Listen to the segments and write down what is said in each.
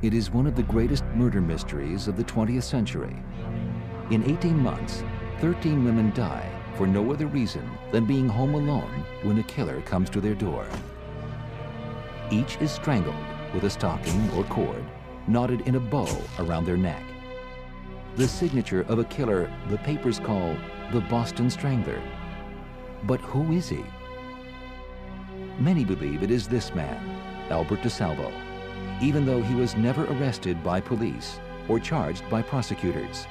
It is one of the greatest murder mysteries of the 20th century. In 18 months, 13 women die for no other reason than being home alone when a killer comes to their door. Each is strangled with a stocking or cord knotted in a bow around their neck. The signature of a killer the papers call the Boston Strangler. But who is he? Many believe it is this man, Albert DeSalvo, even though he was never arrested by police or charged by prosecutors,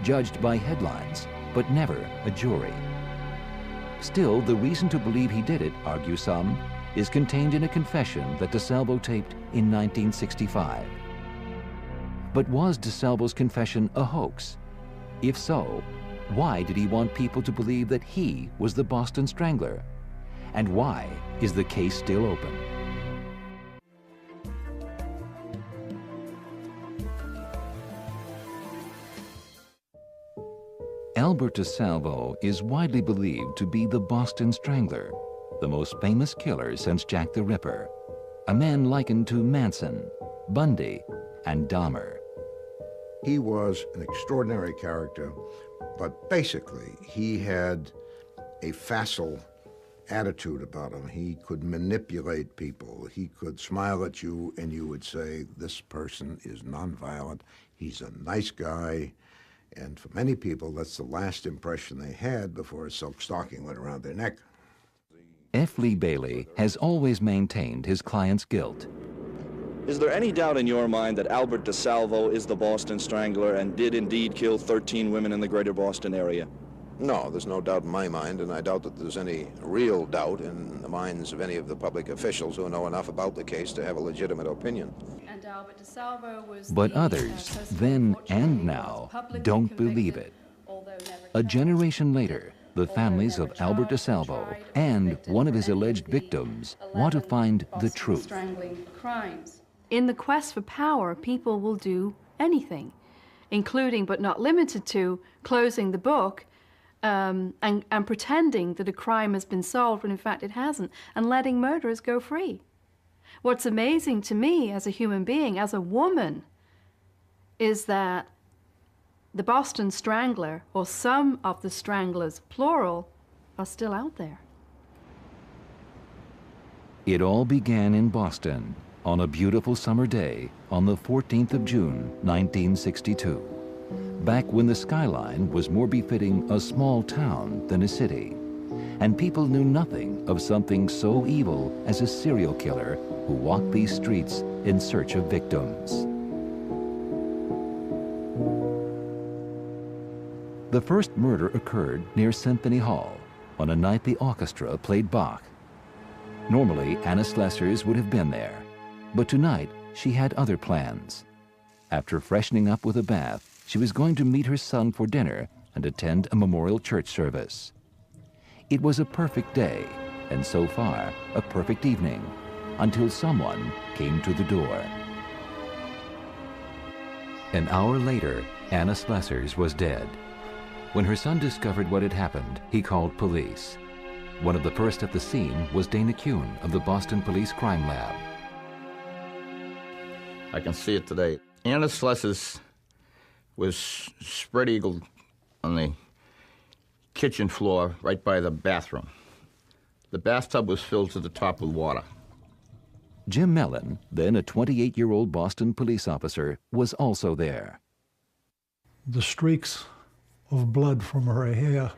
judged by headlines, but never a jury. Still, the reason to believe he did it, argue some, is contained in a confession that DeSalvo taped in 1965. But was DeSalvo's confession a hoax? If so, why did he want people to believe that he was the Boston Strangler? And why is the case still open? Albert DeSalvo is widely believed to be the Boston Strangler, the most famous killer since Jack the Ripper, a man likened to Manson, Bundy, and Dahmer. He was an extraordinary character, but basically he had a facile attitude about him. He could manipulate people. He could smile at you and you would say, this person is nonviolent, he's a nice guy. And for many people, that's the last impression they had before a silk stocking went around their neck. F. Lee Bailey has always maintained his client's guilt. Is there any doubt in your mind that Albert DeSalvo is the Boston Strangler and did indeed kill 13 women in the greater Boston area? No, there's no doubt in my mind, and I doubt that there's any real doubt in the minds of any of the public officials who know enough about the case to have a legitimate opinion. And Albert DeSalvo was But others, then and now, don't believe it. A generation later, the families of Albert DeSalvo and one of his alleged victims want to find the truth. In the quest for power, people will do anything, including but not limited to closing the book and pretending that a crime has been solved when in fact it hasn't, and letting murderers go free. What's amazing to me as a human being, as a woman, is that the Boston Strangler, or some of the stranglers, plural, are still out there. It all began in Boston on a beautiful summer day on the 14th of June, 1962, back when the skyline was more befitting a small town than a city, and people knew nothing of something so evil as a serial killer who walked these streets in search of victims. The first murder occurred near Symphony Hall on a night the orchestra played Bach. Normally, Anna Schlesers would have been there, but tonight she had other plans. After freshening up with a bath, she was going to meet her son for dinner and attend a memorial church service. It was a perfect day, and so far, a perfect evening, until someone came to the door. An hour later, Anna Schlesers was dead. When her son discovered what had happened, he called police. One of the first at the scene was Dana Kuhn of the Boston Police Crime Lab. I can see it today. Anna Schlesers was spread-eagled on the kitchen floor right by the bathroom. The bathtub was filled to the top with water. Jim Mellon, then a 28-year-old Boston police officer, was also there. The streaks of blood from her hair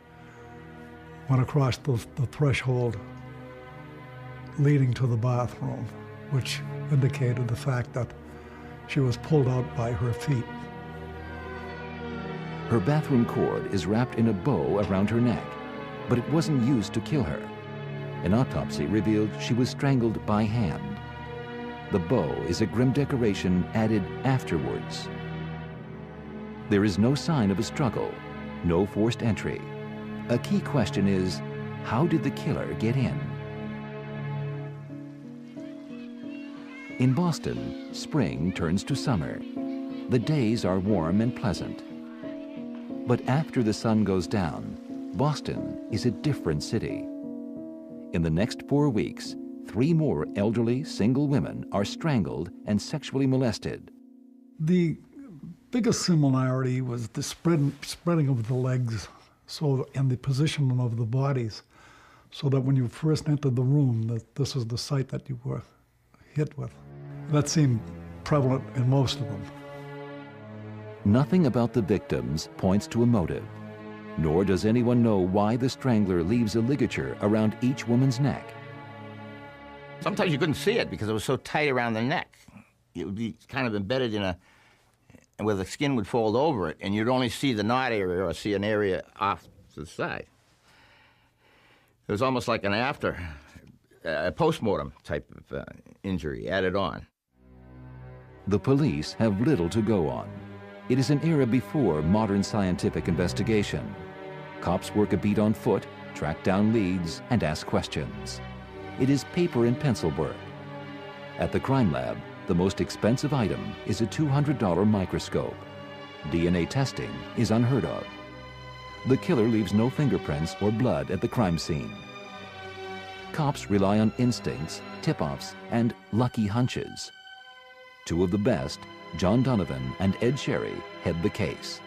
went across the threshold leading to the bathroom, which indicated the fact that she was pulled out by her feet. Her bathroom cord is wrapped in a bow around her neck, but it wasn't used to kill her. An autopsy revealed she was strangled by hand. The bow is a grim decoration added afterwards. There is no sign of a struggle, no forced entry. A key question is, how did the killer get in? In Boston, spring turns to summer. The days are warm and pleasant. But after the sun goes down, Boston is a different city. In the next 4 weeks, 3 more elderly single women are strangled and sexually molested, The biggest similarity was the spreading of the legs and the positioning of the bodies, so that when you first entered the room, that this is the site that you were hit with. That seemed prevalent in most of them. Nothing about the victims points to a motive, nor does anyone know why the strangler leaves a ligature around each woman's neck. Sometimes you couldn't see it because it was so tight around the neck. It would be kind of embedded where the skin would fold over it, and you'd only see the knot area or see an area off to the side. It was almost like a post-mortem type of injury added on. The police have little to go on. It is an era before modern scientific investigation. Cops work a beat on foot, track down leads, and ask questions. It is paper and pencil work. At the crime lab, the most expensive item is a $200 microscope. DNA testing is unheard of. The killer leaves no fingerprints or blood at the crime scene. Cops rely on instincts, tip-offs, and lucky hunches. Two of the best, John Donovan and Ed Sherry, head the case.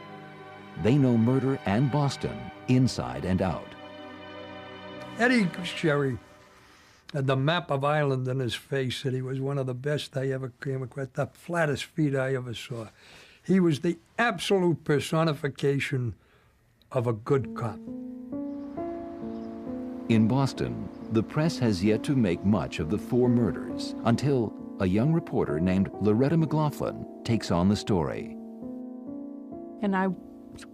They know murder and Boston inside and out. Eddie Sherry had the map of Ireland in his face, and he was one of the best I ever came across, the flattest feet I ever saw. He was the absolute personification of a good cop. In Boston, the press has yet to make much of the 4 murders until a young reporter named Loretta McLaughlin takes on the story. And I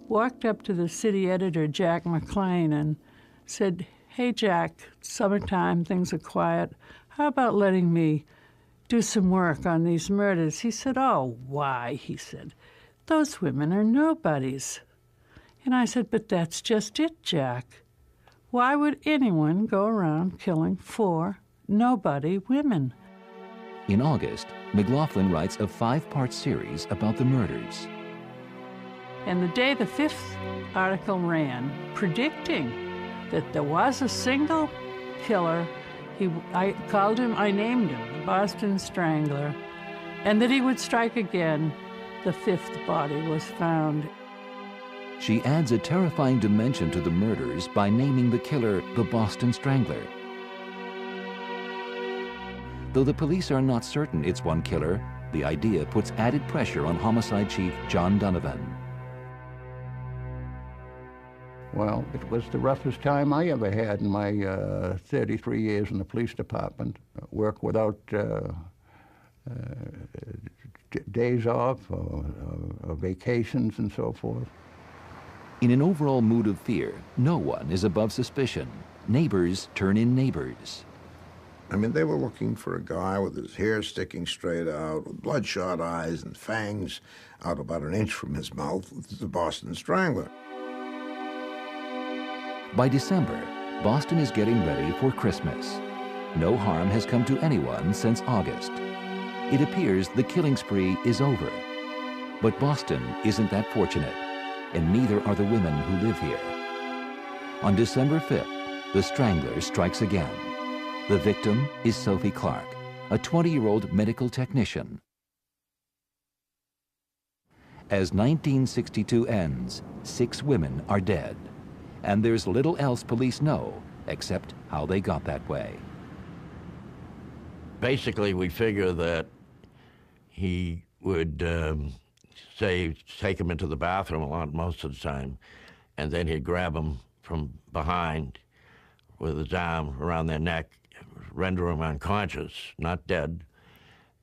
walked up to the city editor, Jack McLean, and said, "Hey, Jack, summertime, things are quiet. How about letting me do some work on these murders?" He said, "Oh, why?" He said, "Those women are nobodies." And I said, "But that's just it, Jack. Why would anyone go around killing 4 nobody women?" In August, McLaughlin writes a 5-part series about the murders. And the day the 5th article ran, predicting that there was a single killer, I named him the Boston Strangler, and that he would strike again, the 5th body was found. She adds a terrifying dimension to the murders by naming the killer the Boston Strangler. Though the police are not certain it's one killer, the idea puts added pressure on homicide chief John Donovan. Well, it was the roughest time I ever had in my 33 years in the police department. Work without days off or vacations and so forth. In an overall mood of fear, no one is above suspicion. Neighbors turn in neighbors. I mean, they were looking for a guy with his hair sticking straight out, with bloodshot eyes and fangs out about an inch from his mouth, the Boston Strangler. By December, Boston is getting ready for Christmas. No harm has come to anyone since August. It appears the killing spree is over. But Boston isn't that fortunate, and neither are the women who live here. On December 5th, the Strangler strikes again. The victim is Sophie Clark, a 20-year-old medical technician. As 1962 ends, 6 women are dead. And there's little else police know except how they got that way. Basically, we figure that he would take him into the bathroom a lot most of the time, and then he'd grab him from behind with his arm around their neck, render him unconscious, not dead,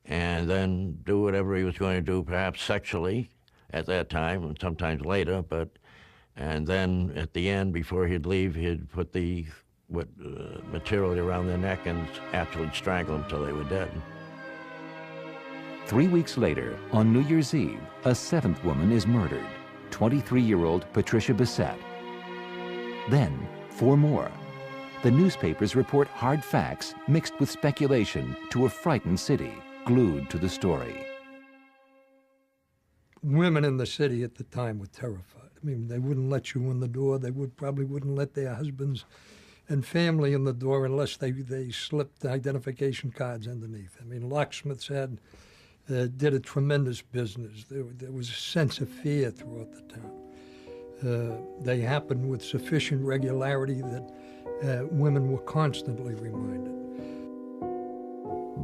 and then do whatever he was going to do, perhaps sexually at that time and sometimes later, and then at the end, before he'd leave, he'd put the material around their neck and actually strangle them till they were dead. 3 weeks later, on New Year's Eve, a 7th woman is murdered, 23-year-old Patricia Bissett. Then, 4 more. The newspapers report hard facts mixed with speculation to a frightened city glued to the story. Women in the city at the time were terrified. I mean, they wouldn't let you in the door. They probably wouldn't let their husbands and family in the door unless they slipped identification cards underneath. I mean, locksmiths had did a tremendous business. There was a sense of fear throughout the town. They happened with sufficient regularity that women were constantly reminded.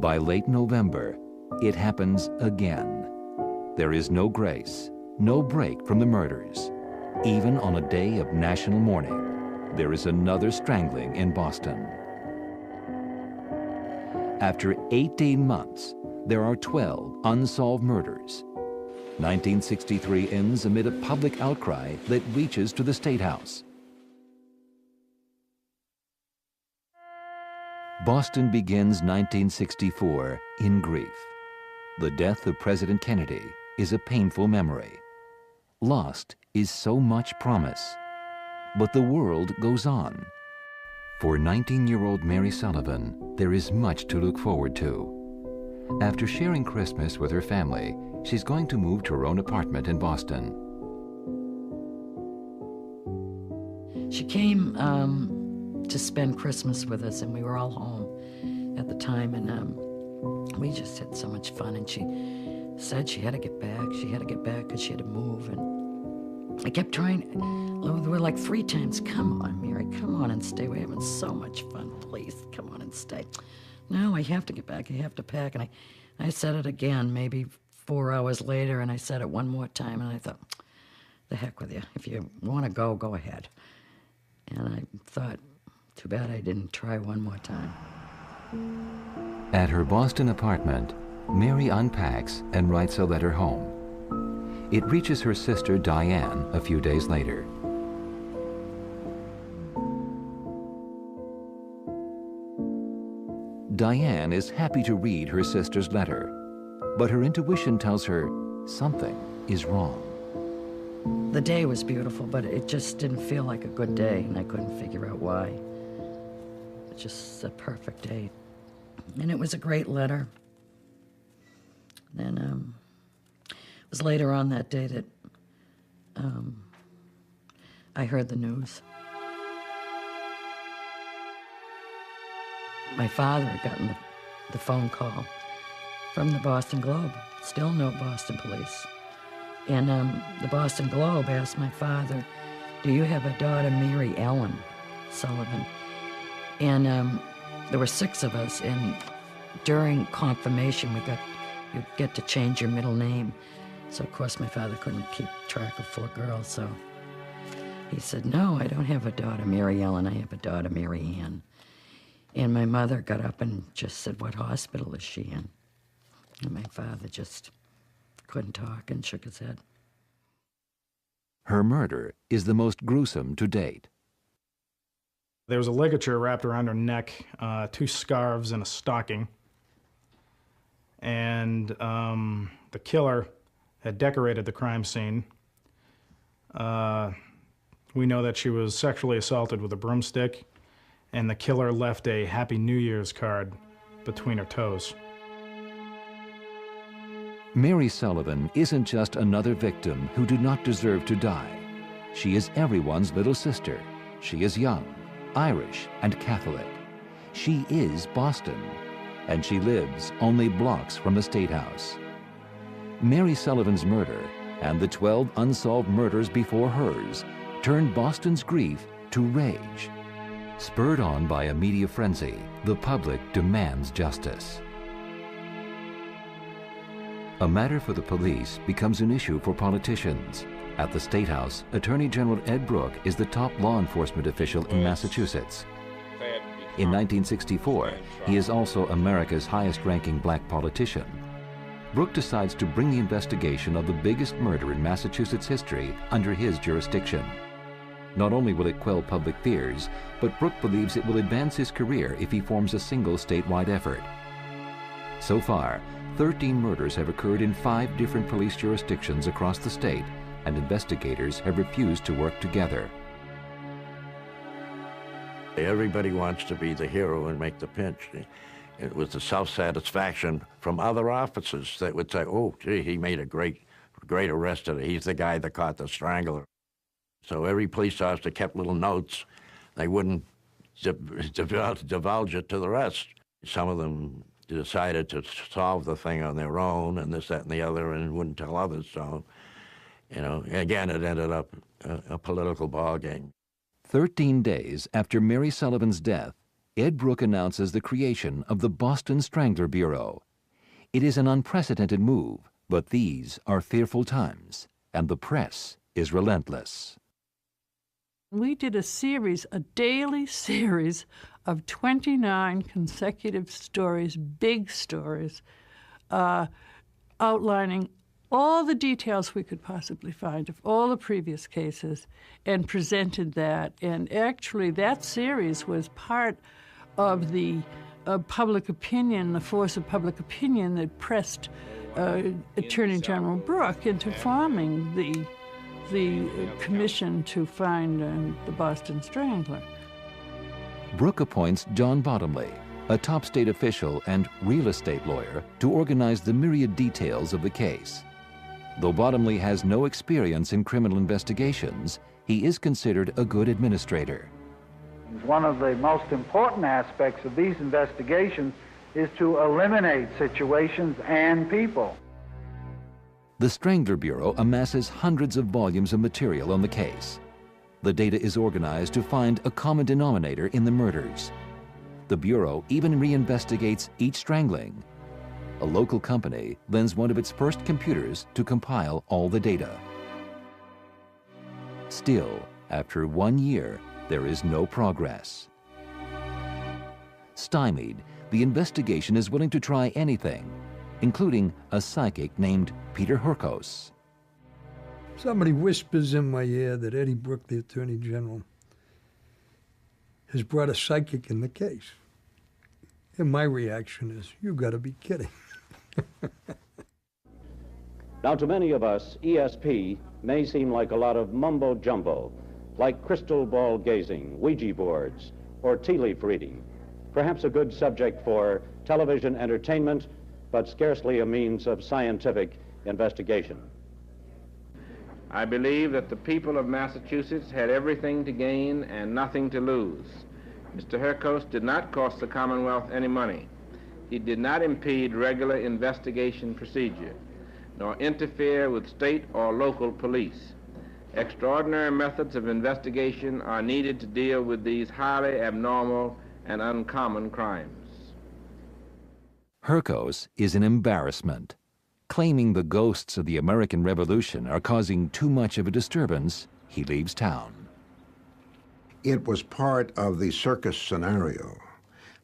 By late November, it happens again. There is no grace, no break from the murders. Even on a day of national mourning, there is another strangling in Boston. After 18 months, there are 12 unsolved murders. 1963 ends amid a public outcry that reaches to the State House. Boston begins 1964 in grief. The death of President Kennedy is a painful memory. Lost is so much promise. But the world goes on. For 19-year-old Mary Sullivan, there is much to look forward to. After sharing Christmas with her family, she's going to move to her own apartment in Boston. She came to spend Christmas with us, and we were all home at the time, and we just had so much fun. And she said she had to get back. She had to get back because she had to move. And I kept trying. There were like 3 times, come on, Mary, come on and stay. We're having so much fun. Please, come on and stay. No, I have to get back. I have to pack. And I said it again, maybe 4 hours later, and I said it one more time, and I thought, the heck with you. If you want to go, go ahead. And I thought, too bad I didn't try one more time. At her Boston apartment, Mary unpacks and writes a letter home. It reaches her sister Diane a few days later. Diane is happy to read her sister's letter, but her intuition tells her something is wrong. The day was beautiful, but it just didn't feel like a good day, and I couldn't figure out why. It's just a perfect day. And it was a great letter. Then it was later on that day that I heard the news. My father had gotten the phone call from the Boston Globe. Still no Boston police. And the Boston Globe asked my father, do you have a daughter, Mary Ellen Sullivan? And there were 6 of us, and during confirmation, you get to change your middle name. So, of course, my father couldn't keep track of 4 girls, so he said, no, I don't have a daughter, Mary Ellen, I have a daughter, Mary Ann. And my mother got up and just said, what hospital is she in? And my father just couldn't talk and shook his head. Her murder is the most gruesome to date. There was a ligature wrapped around her neck, 2 scarves and a stocking. And the killer had decorated the crime scene. We know that she was sexually assaulted with a broomstick, and the killer left a Happy New Year's card between her toes. Mary Sullivan isn't just another victim who did not deserve to die. She is everyone's little sister. She is young, Irish, and Catholic. She is Boston, and she lives only blocks from the State House. Mary Sullivan's murder and the 12 unsolved murders before hers turned Boston's grief to rage. Spurred on by a media frenzy, the public demands justice. A matter for the police becomes an issue for politicians. At the State House, Attorney General Ed Brooke is the top law enforcement official in Massachusetts. In 1964, he is also America's highest-ranking black politician. Brooke decides to bring the investigation of the biggest murder in Massachusetts history under his jurisdiction. Not only will it quell public fears, but Brooke believes it will advance his career if he forms a single statewide effort. So far, 13 murders have occurred in 5 different police jurisdictions across the state, and investigators have refused to work together. Everybody wants to be the hero and make the pinch. It was the self-satisfaction from other officers that would say, oh, gee, he made a great arrest today. He's the guy that caught the strangler. So every police officer kept little notes. They wouldn't divulge it to the rest. Some of them decided to solve the thing on their own, and this, that, and the other, and wouldn't tell others. So, you know, again, it ended up a political ballgame. 13 days after Mary Sullivan's death, Ed Brooke announces the creation of the Boston Strangler Bureau. It is an unprecedented move, but these are fearful times, and the press is relentless. We did a series, a daily series of 29 consecutive stories, big stories, outlining all the details we could possibly find of all the previous cases, and presented that. And actually, that series was part of the public opinion, the force of public opinion that pressed Attorney General Brooke into forming the commission to find the Boston Strangler. Brooke appoints John Bottomley, a top state official and real estate lawyer, to organize the myriad details of the case. Though Bottomley has no experience in criminal investigations, he is considered a good administrator. One of the most important aspects of these investigations is to eliminate situations and people. The Strangler Bureau amasses hundreds of volumes of material on the case. The data is organized to find a common denominator in the murders. The Bureau even reinvestigates each strangling. A local company lends one of its first computers to compile all the data. Still, after 1 year, there is no progress. Stymied, the investigation is willing to try anything, including a psychic named Peter Hurkos. Somebody whispers in my ear that Eddie Brooke, the Attorney General, has brought a psychic in the case. And my reaction is, you gotta be kidding. Now, to many of us, ESP may seem like a lot of mumbo-jumbo, like crystal ball gazing, Ouija boards, or tea leaf reading. Perhaps a good subject for television entertainment, but scarcely a means of scientific investigation. I believe that the people of Massachusetts had everything to gain and nothing to lose. Mr. Hurkos did not cost the Commonwealth any money. He did not impede regular investigation procedure, nor interfere with state or local police. Extraordinary methods of investigation are needed to deal with these highly abnormal and uncommon crimes. Hurkos is an embarrassment. Claiming the ghosts of the American Revolution are causing too much of a disturbance, he leaves town. It was part of the circus scenario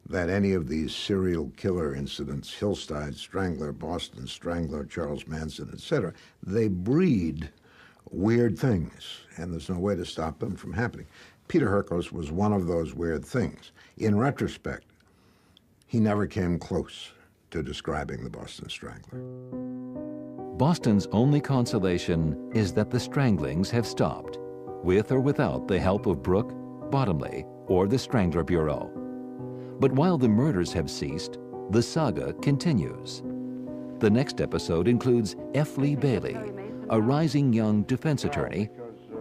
that any of these serial killer incidents, Hillside Strangler, Boston Strangler, Charles Manson, etc., they breed weird things, and there's no way to stop them from happening. Peter Hurkos was one of those weird things. In retrospect, he never came close to describing the Boston Strangler. Boston's only consolation is that the stranglings have stopped, with or without the help of Brooke, Bottomley, or the Strangler Bureau. But while the murders have ceased, the saga continues. The next episode includes F. Lee Bailey, a rising young defense attorney,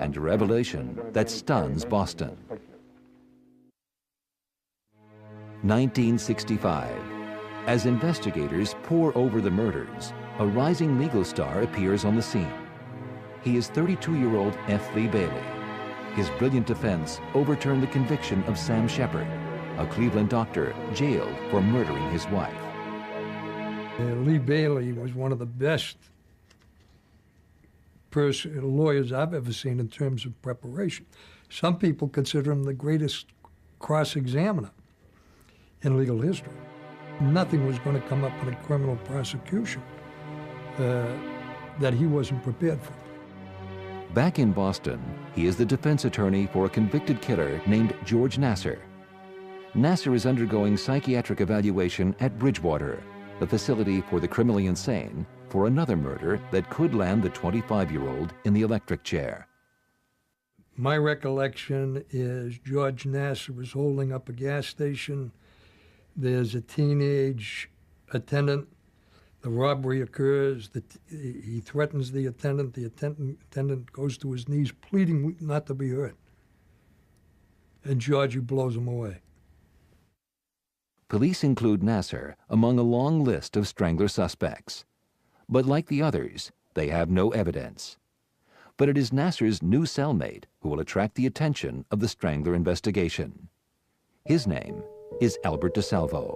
and a revelation that stuns Boston. 1965. As investigators pore over the murders, a rising legal star appears on the scene. He is 32-year-old F. Lee Bailey. His brilliant defense overturned the conviction of Sam Shepard, a Cleveland doctor jailed for murdering his wife. Lee Bailey was one of the best lawyers I've ever seen in terms of preparation. Some people consider him the greatest cross-examiner in legal history. Nothing was going to come up in a criminal prosecution that he wasn't prepared for. Back in Boston, he is the defense attorney for a convicted killer named George Nassar. Nassar is undergoing psychiatric evaluation at Bridgewater, the facility for the criminally insane, for another murder that could land the 25-year-old in the electric chair. My recollection is George Nassar was holding up a gas station. There's a teenage attendant. The robbery occurs. He threatens the attendant. The attendant goes to his knees, pleading not to be hurt. And Georgie blows him away. police include Nasser among a long list of strangler suspects. But like the others, they have no evidence. But it is Nasser's new cellmate who will attract the attention of the strangler investigation. His name is Albert DeSalvo.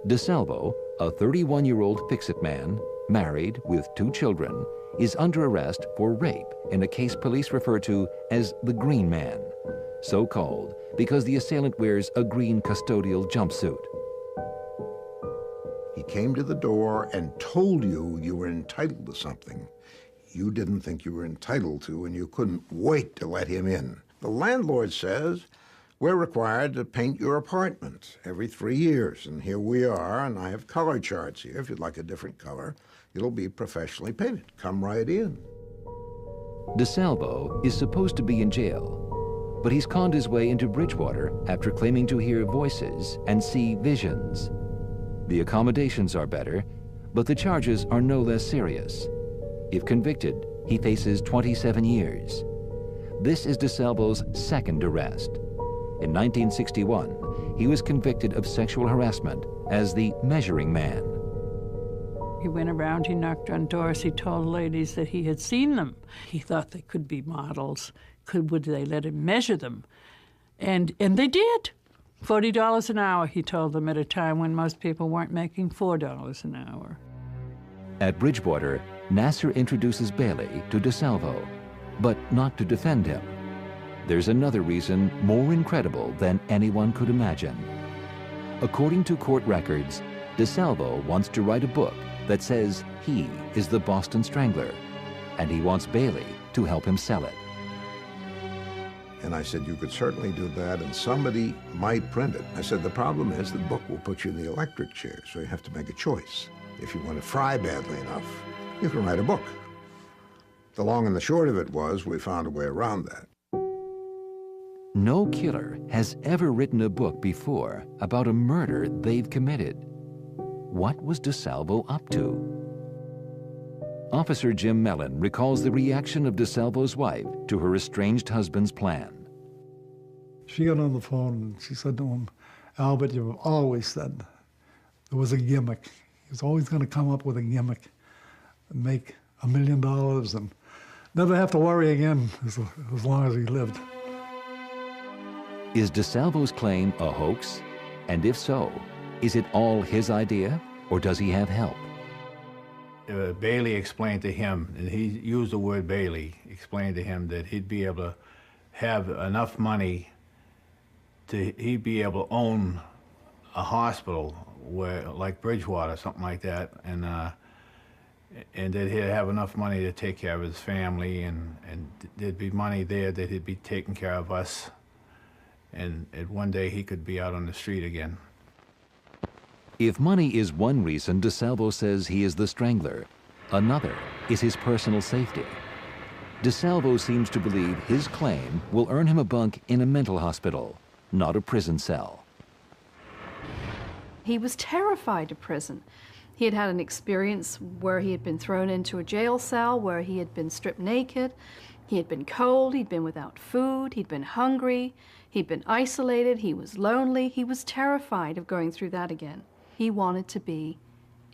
DeSalvo, a 31-year-old fix-it man, married with 2 children, is under arrest for rape in a case police refer to as the Green Man, so called because the assailant wears a green custodial jumpsuit. He came to the door and told you you were entitled to something you didn't think you were entitled to, and you couldn't wait to let him in. The landlord says, we're required to paint your apartment every 3 years, and here we are, and I have color charts here. If you'd like a different color, it'll be professionally painted. Come right in. DeSalvo is supposed to be in jail, but he's conned his way into Bridgewater after claiming to hear voices and see visions. The accommodations are better, but the charges are no less serious. If convicted, he faces 27 years. This is DeSalvo's second arrest. In 1961, he was convicted of sexual harassment as the measuring man. He went around, he knocked on doors, he told ladies that he had seen them. He thought they could be models. Would they let him measure them? And they did. $40 an hour, he told them, at a time when most people weren't making $4 an hour. At Bridgewater, Nasser introduces Bailey to DeSalvo, but not to defend him. There's another reason more incredible than anyone could imagine. According to court records, DeSalvo wants to write a book that says he is the Boston Strangler, and he wants Bailey to help him sell it. And I said, you could certainly do that, and somebody might print it. I said, the problem is the book will put you in the electric chair, so you have to make a choice. If you want to fry badly enough, you can write a book. The long and the short of it was, we found a way around that. No killer has ever written a book before about a murder they've committed. What was DeSalvo up to? Officer Jim Mellon recalls the reaction of DeSalvo's wife to her estranged husband's plan. She got on the phone and she said to him, Albert, you've always said there was a gimmick. He was always going to come up with a gimmick and make $1 million and never have to worry again as long as he lived. Is DeSalvo's claim a hoax? And if so, is it all his idea, or does he have help? Bailey explained to him, and he used the word Bailey, explained to him that he'd be able to have enough money he'd be able to own a hospital where, like Bridgewater, something like that, and that he'd have enough money to take care of his family, and there'd be money there that he'd be taking care of us, and one day he could be out on the street again. If money is one reason DeSalvo says he is the Strangler, another is his personal safety. DeSalvo seems to believe his claim will earn him a bunk in a mental hospital, not a prison cell. He was terrified of prison. He had had an experience where he had been thrown into a jail cell, where he had been stripped naked, he had been cold, he'd been without food, he'd been hungry, he'd been isolated, he was lonely. He was terrified of going through that again. He wanted to be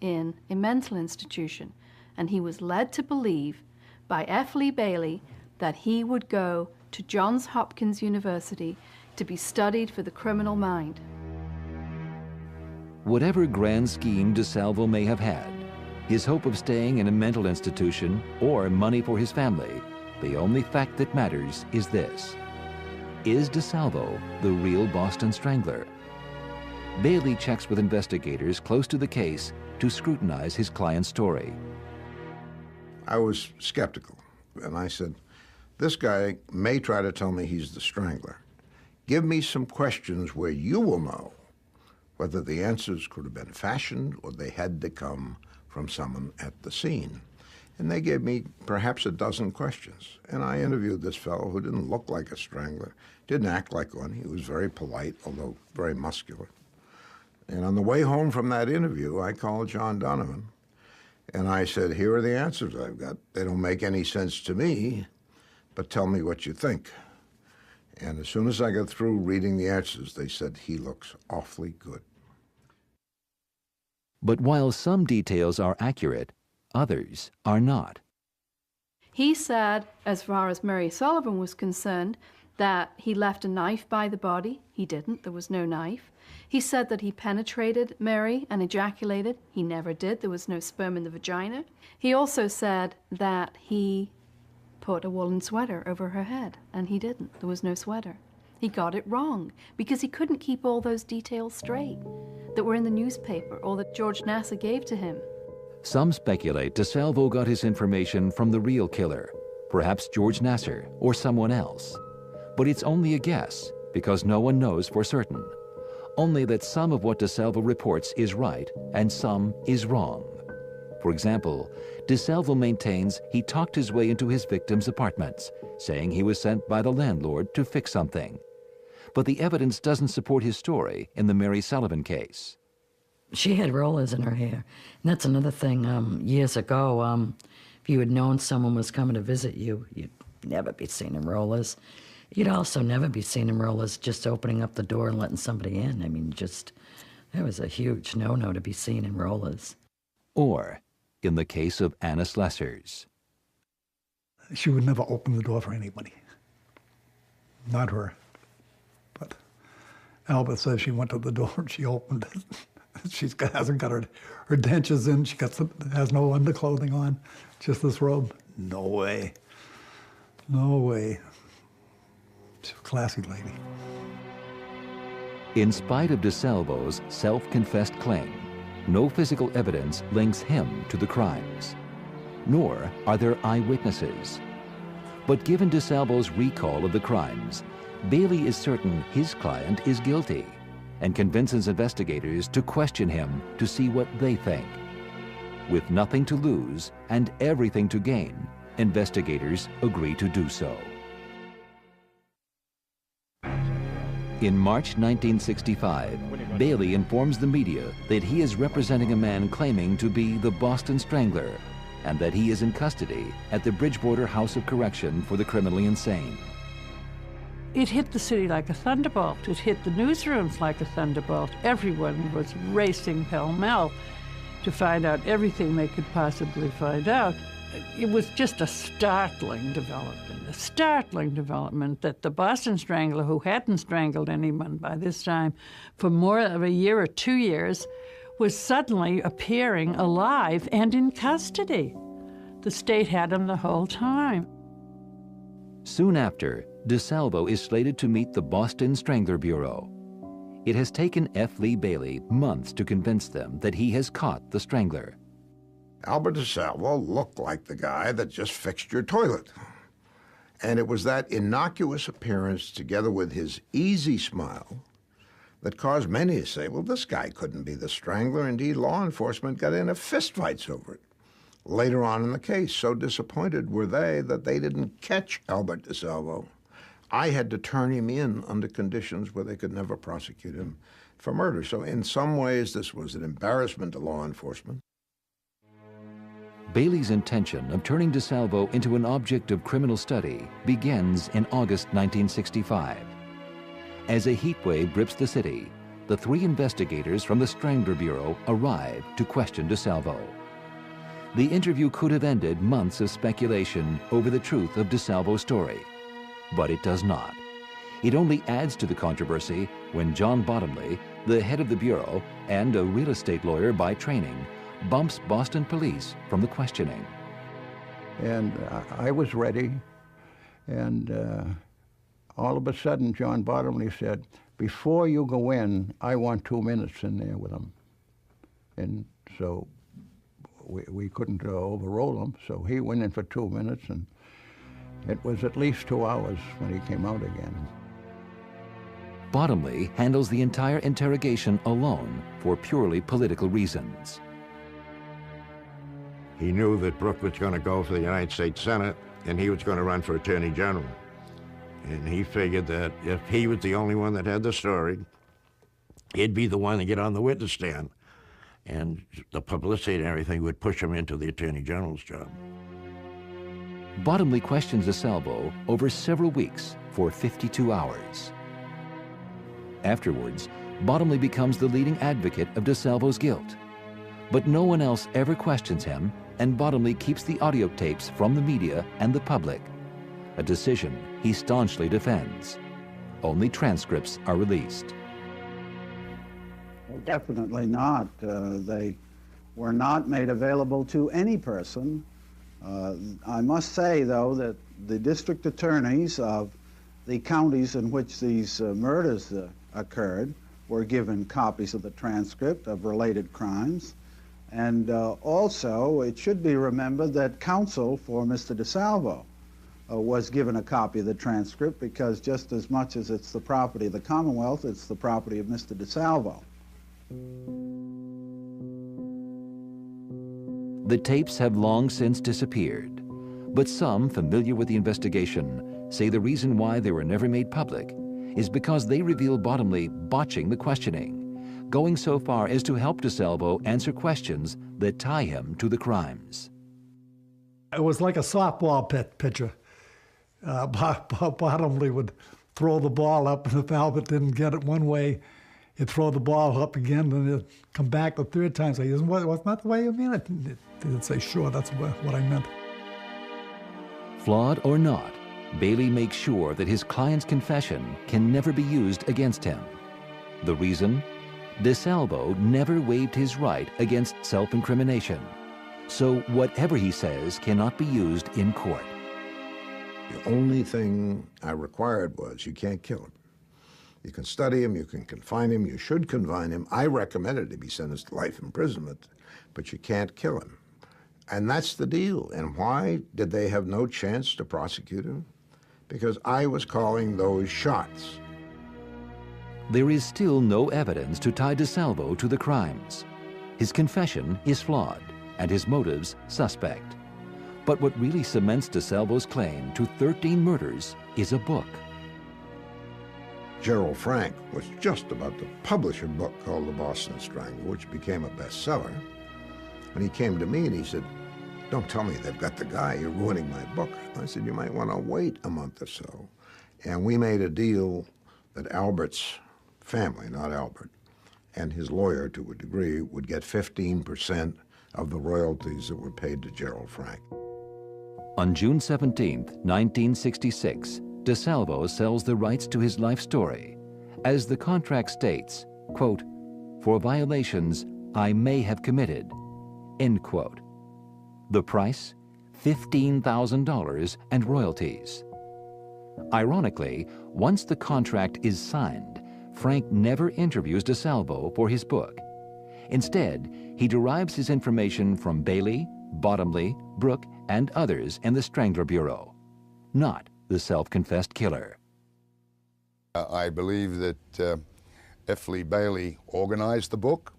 in a mental institution, and he was led to believe by F. Lee Bailey that he would go to Johns Hopkins University to be studied for the criminal mind. Whatever grand scheme DeSalvo may have had, his hope of staying in a mental institution or money for his family, the only fact that matters is this: is DeSalvo the real Boston Strangler? Bailey checks with investigators close to the case to scrutinize his client's story. I was skeptical, and I said, this guy may try to tell me he's the Strangler. Give me some questions where you will know whether the answers could have been fashioned or they had to come from someone at the scene. And they gave me perhaps a dozen questions. And I interviewed this fellow who didn't look like a strangler, didn't act like one. He was very polite, although very muscular. And on the way home from that interview, I called John Donovan, and I said, here are the answers I've got. They don't make any sense to me, but tell me what you think. And as soon as I got through reading the answers, they said, he looks awfully good. But while some details are accurate, others are not. He said, as far as Mary Sullivan was concerned, that he left a knife by the body. He didn't. There was no knife. He said that he penetrated Mary and ejaculated. He never did. There was no sperm in the vagina. He also said that he put a woolen sweater over her head, and he didn't. There was no sweater. He got it wrong because he couldn't keep all those details straight that were in the newspaper or that George Nasser gave to him. Some speculate DeSalvo got his information from the real killer, perhaps George Nasser or someone else. But it's only a guess because no one knows for certain. Only that some of what DeSalvo reports is right and some is wrong. For example, DeSalvo maintains he talked his way into his victims' apartments, saying he was sent by the landlord to fix something. But the evidence doesn't support his story in the Mary Sullivan case. She had rollers in her hair. And that's another thing. Years ago, if you had known someone was coming to visit you, you'd never be seen in rollers. You'd also never be seen in rollers just opening up the door and letting somebody in. I mean, that was a huge no-no to be seen in rollers. Or in the case of Anna Slessors. She would never open the door for anybody. Not her. But Albert says she went to the door and she opened it. She hasn't got her dentures in. She has no underclothing on, just this robe. No way. No way. She's a classy lady. In spite of DeSalvo's self-confessed claim, no physical evidence links him to the crimes, nor are there eyewitnesses. But given DeSalvo's recall of the crimes, Bailey is certain his client is guilty and convinces investigators to question him to see what they think. With nothing to lose and everything to gain, investigators agree to do so. In March 1965, Bailey informs the media that he is representing a man claiming to be the Boston Strangler and that he is in custody at the Bridgewater House of Correction for the Criminally Insane. It hit the city like a thunderbolt. It hit the newsrooms like a thunderbolt. Everyone was racing pell-mell to find out everything they could possibly find out. It was just a startling development that the Boston Strangler, who hadn't strangled anyone by this time for more of a year or 2 years, was suddenly appearing alive and in custody. The state had him the whole time. Soon after, DeSalvo is slated to meet the Boston Strangler Bureau. It has taken F. Lee Bailey months to convince them that he has caught the Strangler. Albert DeSalvo looked like the guy that just fixed your toilet. And it was that innocuous appearance together with his easy smile that caused many to say, well, this guy couldn't be the Strangler. Indeed, law enforcement got into fistfights over it. Later on in the case, so disappointed were they that they didn't catch Albert DeSalvo. I had to turn him in under conditions where they could never prosecute him for murder. So in some ways, this was an embarrassment to law enforcement. Bailey's intention of turning DeSalvo into an object of criminal study begins in August 1965. As a heat wave grips the city, the 3 investigators from the Strangler Bureau arrive to question DeSalvo. The interview could have ended months of speculation over the truth of DeSalvo's story, but it does not. It only adds to the controversy when John Bottomley, the head of the Bureau and a real estate lawyer by training, bumps Boston police from the questioning. And I was ready, and all of a sudden John Bottomley said, before you go in, I want 2 minutes in there with him. And so we couldn't overrule him, so he went in for 2 minutes, and it was at least 2 hours when he came out again. Bottomley handles the entire interrogation alone for purely political reasons. He knew that Brooke was going to go for the United States Senate, and he was going to run for Attorney General. And he figured that if he was the only one that had the story, he'd be the one to get on the witness stand. And the publicity and everything would push him into the Attorney General's job. Bottomley questions DeSalvo over several weeks for 52 hours. Afterwards, Bottomley becomes the leading advocate of DeSalvo's guilt. But no one else ever questions him, and Bottomley keeps the audio tapes from the media and the public, a decision he staunchly defends. Only transcripts are released. Well, definitely not. They were not made available to any person. I must say, though, that the district attorneys of the counties in which these murders occurred were given copies of the transcript of related crimes. And also, it should be remembered that counsel for Mr. DeSalvo was given a copy of the transcript, because just as much as it's the property of the Commonwealth, it's the property of Mr. DeSalvo. The tapes have long since disappeared, but some familiar with the investigation say the reason why they were never made public is because they reveal Bottomley botching the questioning, going so far as to help DeSalvo answer questions that tie him to the crimes. It was like a softball pitcher. Bottomley would throw the ball up, and if Albert didn't get it one way, he'd throw the ball up again, and it'd come back the third time, say, wasn't that the way you mean it? He'd say, sure, that's what I meant. Flawed or not, Bailey makes sure that his client's confession can never be used against him. The reason? DeSalvo never waived his right against self-incrimination, so whatever he says cannot be used in court. The only thing I required was you can't kill him. You can study him, you can confine him, you should confine him. I recommended he be sentenced to life imprisonment, but you can't kill him. And that's the deal. And why did they have no chance to prosecute him? Because I was calling those shots. There is still no evidence to tie DeSalvo to the crimes. His confession is flawed and his motives suspect. But what really cements DeSalvo's claim to 13 murders is a book. Gerald Frank was just about to publish a book called The Boston Strangler, which became a bestseller. And he came to me and he said, "Don't tell me they've got the guy, you're ruining my book." I said, "You might want to wait a month or so." And we made a deal that Albert's family, not Albert, and his lawyer to a degree, would get 15% of the royalties that were paid to Gerald Frank. On June 17, 1966, DeSalvo sells the rights to his life story. As the contract states, quote, "For violations I may have committed," end quote. The price? $15,000 and royalties. Ironically, once the contract is signed, Frank never interviews DeSalvo for his book. Instead, he derives his information from Bailey, Bottomley, Brooke, and others in the Strangler Bureau, not the self-confessed killer. I believe that F. Lee Bailey organized the book.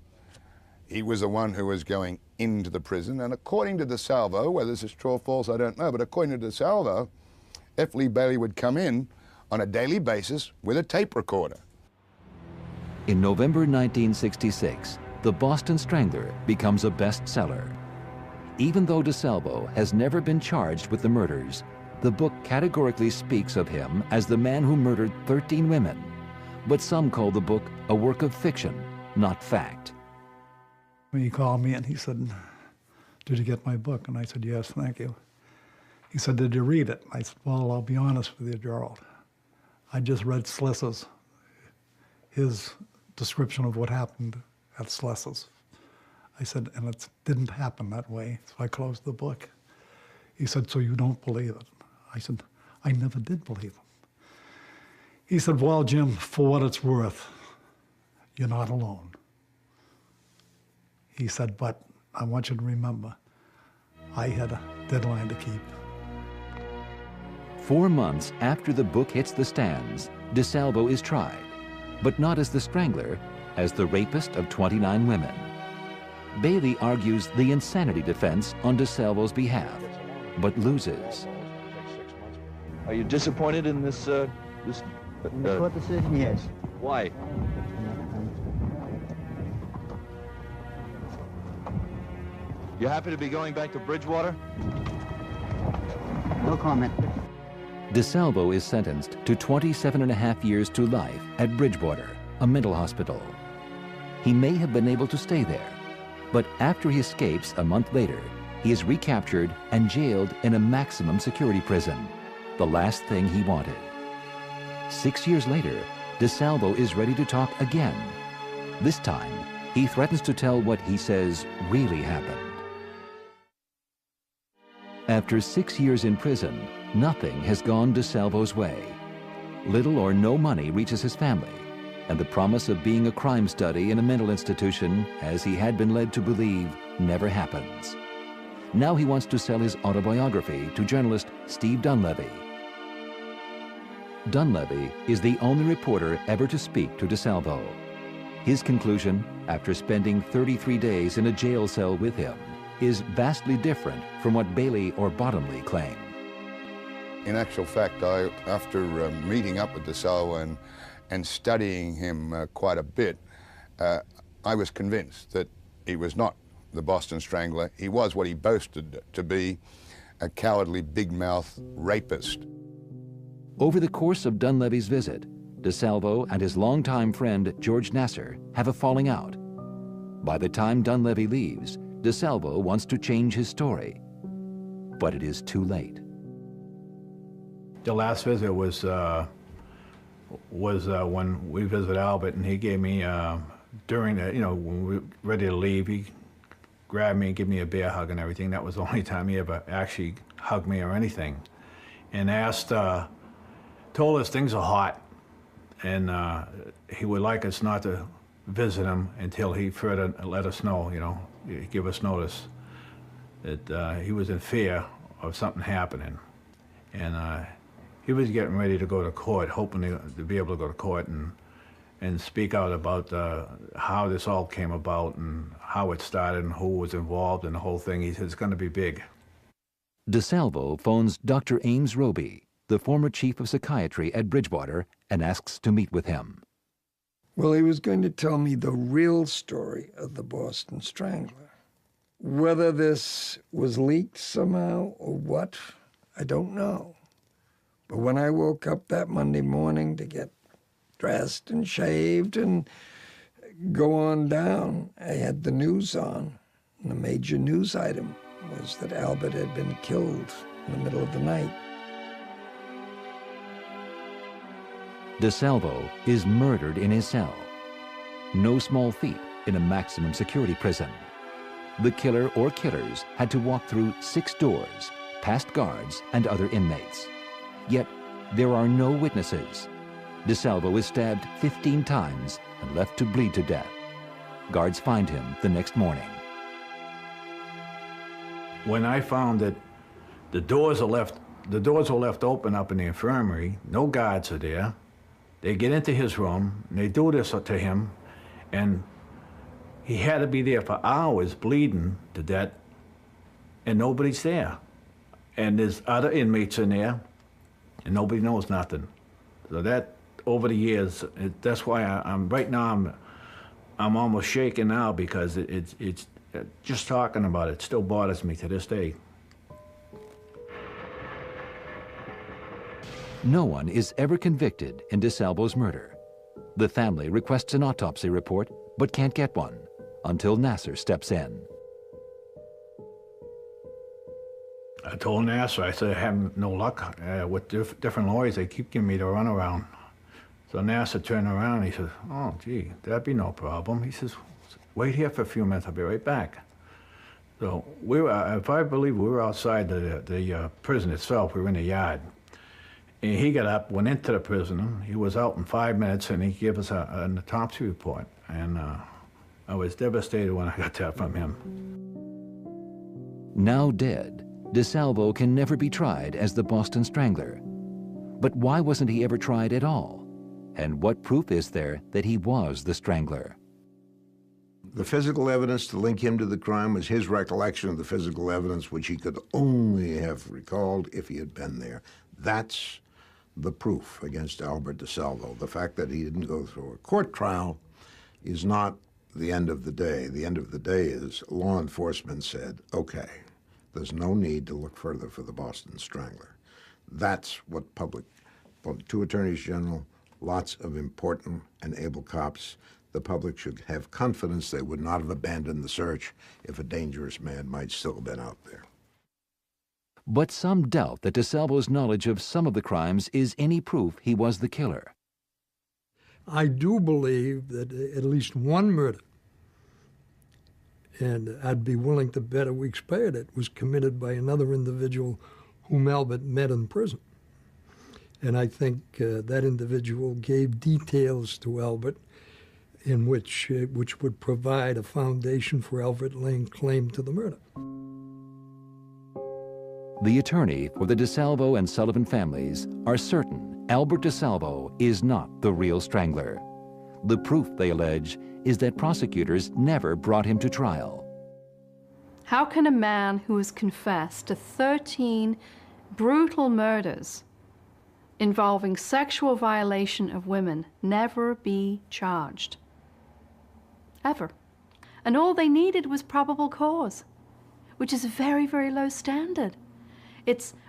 He was the one who was going into the prison, and according to DeSalvo, whether this is true or false, I don't know, but according to DeSalvo, F. Lee Bailey would come in on a daily basis with a tape recorder. In November 1966, The Boston Strangler becomes a bestseller. Even though DeSalvo has never been charged with the murders, the book categorically speaks of him as the man who murdered 13 women. But some call the book a work of fiction, not fact. He called me and he said, "Did you get my book?" And I said, "Yes, thank you." He said, "Did you read it?" I said, "Well, I'll be honest with you, Gerald. I just read Sless's, his description of what happened at Sless's." I said, "And it didn't happen that way." So I closed the book. He said, "So you don't believe it?" I said, "I never did believe him." He said, "Well, Jim, for what it's worth, you're not alone." He said, "But I want you to remember, I had a deadline to keep." 4 months after the book hits the stands, DeSalvo is tried, but not as the strangler, as the rapist of 29 women. Bailey argues the insanity defense on DeSalvo's behalf, but loses. Are you disappointed in this The court decision, yes. Why? You happy to be going back to Bridgewater? No comment. DeSalvo is sentenced to 27.5 years to life at Bridgewater, a mental hospital. He may have been able to stay there, but after he escapes a month later, he is recaptured and jailed in a maximum security prison, the last thing he wanted. 6 years later, DeSalvo is ready to talk again. This time, he threatens to tell what he says really happened. After 6 years in prison, nothing has gone DeSalvo's way. Little or no money reaches his family, and the promise of being a crime study in a mental institution, as he had been led to believe, never happens. Now he wants to sell his autobiography to journalist Steve Dunleavy. Dunleavy is the only reporter ever to speak to DeSalvo. His conclusion, after spending 33 days in a jail cell with him, is vastly different from what Bailey or Bottomley claim. In actual fact, after meeting up with DeSalvo and studying him quite a bit, I was convinced that he was not the Boston Strangler. He was what he boasted to be, a cowardly, big-mouth rapist. Over the course of Dunleavy's visit, DeSalvo and his longtime friend George Nasser have a falling out. By the time Dunleavy leaves, DeSalvo wants to change his story, but it is too late. The last visit was when we visited Albert, and he gave me, during the, when we were ready to leave, he grabbed me and gave me a bear hug and everything. That was the only time he ever actually hugged me or anything. And told us things are hot, and he would like us not to visit him until he further let us know, give us notice that he was in fear of something happening. And he was getting ready to go to court, hoping to be able to go to court and speak out about how this all came about and how it started and who was involved in the whole thing. He said it's going to be big. DeSalvo phones Dr. Ames Roby, the former chief of psychiatry at Bridgewater, and asks to meet with him. Well, he was going to tell me the real story of the Boston Strangler. Whether this was leaked somehow or what, I don't know. But when I woke up that Monday morning to get dressed and shaved and go on down, I had the news on. And the major news item was that Albert had been killed in the middle of the night. DeSalvo is murdered in his cell. No small feat in a maximum security prison. The killer or killers had to walk through 6 doors, past guards and other inmates. Yet there are no witnesses. DeSalvo is stabbed 15 times and left to bleed to death. Guards find him the next morning. When I found that the doors were left open up in the infirmary, no guards are there. They get into his room, and they do this to him, and he had to be there for hours bleeding to death, and nobody's there. And there's other inmates in there, and nobody knows nothing. So that, over the years, that's why I'm almost shaking now, because it's just talking about it still bothers me to this day. No one is ever convicted in DeSalvo's murder. The family requests an autopsy report, but can't get one until Nasser steps in. I told Nasser, I said, I have no luck with different lawyers. They keep giving me the runaround. So Nasser turned around and he says, oh, gee, that'd be no problem. He says, wait here for a few minutes, I'll be right back. So if I believe we were outside the prison itself, we were in the yard. And he got up, went into the prison. He was out in 5 minutes, and he gave us an autopsy report. And I was devastated when I got that from him. Now dead, DeSalvo can never be tried as the Boston Strangler. But why wasn't he ever tried at all? And what proof is there that he was the Strangler? The physical evidence to link him to the crime was his recollection of the physical evidence, which he could only have recalled if he had been there. That's the proof against Albert DeSalvo. The fact that he didn't go through a court trial is not the end of the day. The end of the day is law enforcement said, okay, there's no need to look further for the Boston Strangler. That's what two attorneys general, lots of important and able cops. The public should have confidence they would not have abandoned the search if a dangerous man might still have been out there. But some doubt that DeSalvo's knowledge of some of the crimes is any proof he was the killer. I do believe that at least one murder, and I'd be willing to bet a week's pay at it, was committed by another individual whom Albert met in prison. And I think that individual gave details to Albert in which would provide a foundation for Albert laying claim to the murder. The attorney for the DeSalvo and Sullivan families are certain Albert DeSalvo is not the real strangler. The proof, they allege, is that prosecutors never brought him to trial. How can a man who has confessed to 13 brutal murders involving sexual violation of women never be charged? Ever. And all they needed was probable cause, which is a very, very low standard.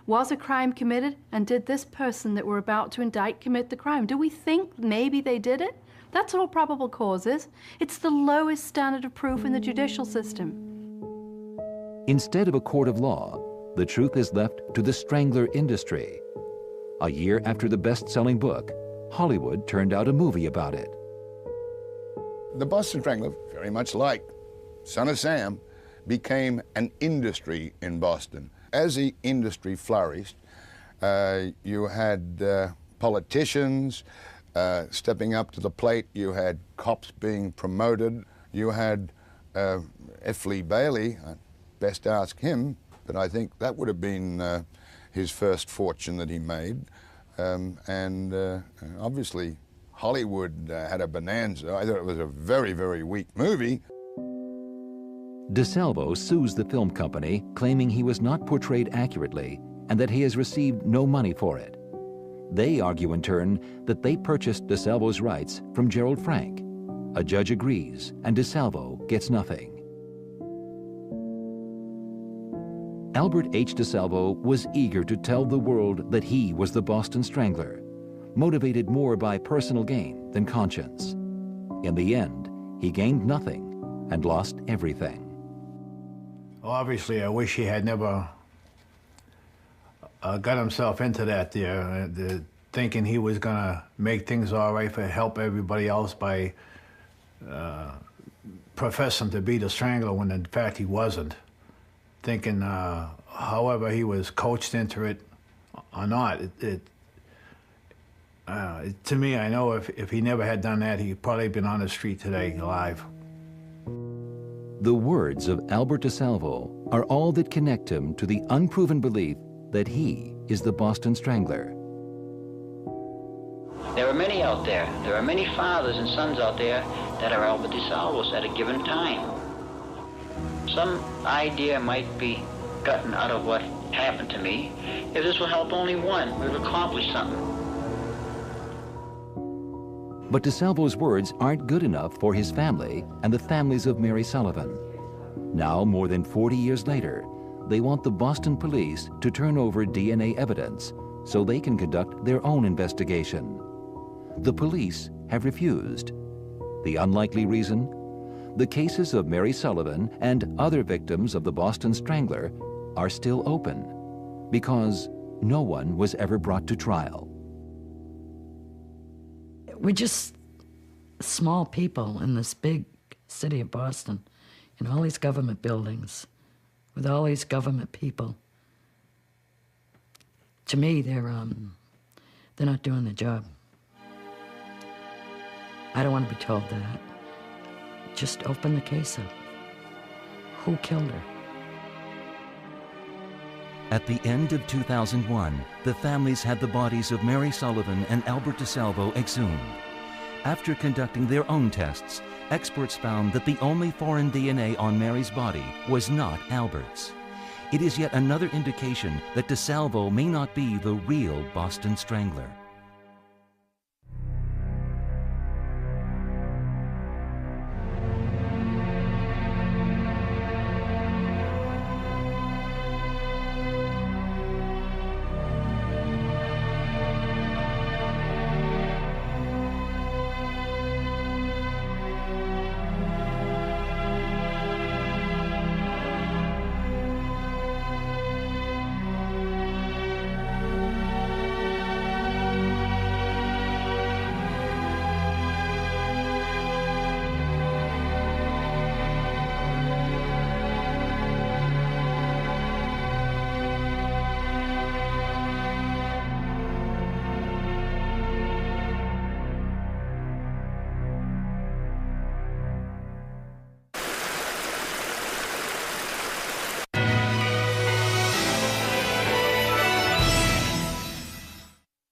Was a crime committed, and did this person that we're about to indict commit the crime? Do we think maybe they did it? That's all probable cause is. It's the lowest standard of proof in the judicial system. Instead of a court of law, the truth is left to the strangler industry. A year after the best-selling book, Hollywood turned out a movie about it. The Boston Strangler, very much like Son of Sam, became an industry in Boston. As the industry flourished, you had politicians stepping up to the plate, you had cops being promoted, you had F. Lee Bailey, best ask him, but I think that would have been his first fortune that he made. Obviously, Hollywood had a bonanza. I thought it was a very, very weak movie. DeSalvo sues the film company, claiming he was not portrayed accurately and that he has received no money for it. They argue in turn that they purchased DeSalvo's rights from Gerald Frank. A judge agrees, and DeSalvo gets nothing. Albert H. DeSalvo was eager to tell the world that he was the Boston Strangler, motivated more by personal gain than conscience. In the end, he gained nothing and lost everything. Obviously, I wish he had never got himself into that there, thinking he was going to make things all right for help everybody else by professing to be the Strangler when in fact he wasn't. Thinking, however he was coached into it or not, to me, I know if he never had done that, he'd probably been on the street today, alive. The words of Albert DeSalvo are all that connect him to the unproven belief that he is the Boston Strangler. There are many out there. There are many fathers and sons out there that are Albert DeSalvos at a given time. Some idea might be gotten out of what happened to me. If this will help only one, we've accomplished something. But DeSalvo's words aren't good enough for his family and the families of Mary Sullivan. Now, more than 40 years later, they want the Boston police to turn over DNA evidence so they can conduct their own investigation. The police have refused. The unlikely reason? The cases of Mary Sullivan and other victims of the Boston Strangler are still open because no one was ever brought to trial. We're just small people in this big city of Boston, in all these government buildings, with all these government people. To me, they're not doing the job. I don't want to be told that. Just open the case up. Who killed her? At the end of 2001, the families had the bodies of Mary Sullivan and Albert DeSalvo exhumed. After conducting their own tests, experts found that the only foreign DNA on Mary's body was not Albert's. It is yet another indication that DeSalvo may not be the real Boston Strangler.